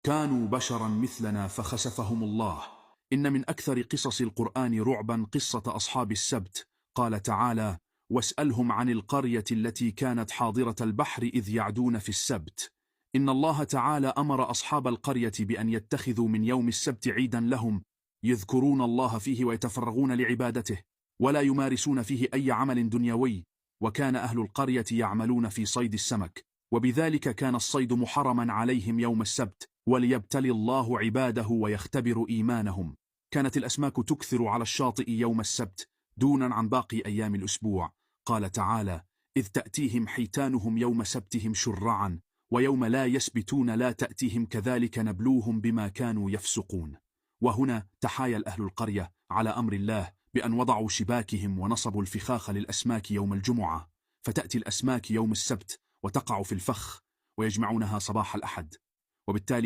كانوا بشرا مثلنا فخسفهم الله. إن من أكثر قصص القرآن رعبا قصة أصحاب السبت. قال تعالى: واسألهم عن القرية التي كانت حاضرة البحر إذ يعدون في السبت. إن الله تعالى أمر أصحاب القرية بأن يتخذوا من يوم السبت عيدا لهم يذكرون الله فيه ويتفرغون لعبادته، ولا يمارسون فيه أي عمل دنيوي. وكان أهل القرية يعملون في صيد السمك، وبذلك كان الصيد محرما عليهم يوم السبت، وليبتلي الله عباده ويختبر إيمانهم. كانت الأسماك تكثر على الشاطئ يوم السبت دونا عن باقي أيام الأسبوع. قال تعالى: إذ تأتيهم حيتانهم يوم سبتهم شرعا ويوم لا يسبتون لا تأتيهم كذلك نبلوهم بما كانوا يفسقون. وهنا تحايل أهل القرية على أمر الله بأن وضعوا شباكهم ونصبوا الفخاخ للأسماك يوم الجمعة، فتأتي الأسماك يوم السبت وتقع في الفخ ويجمعونها صباح الأحد، وبالتالي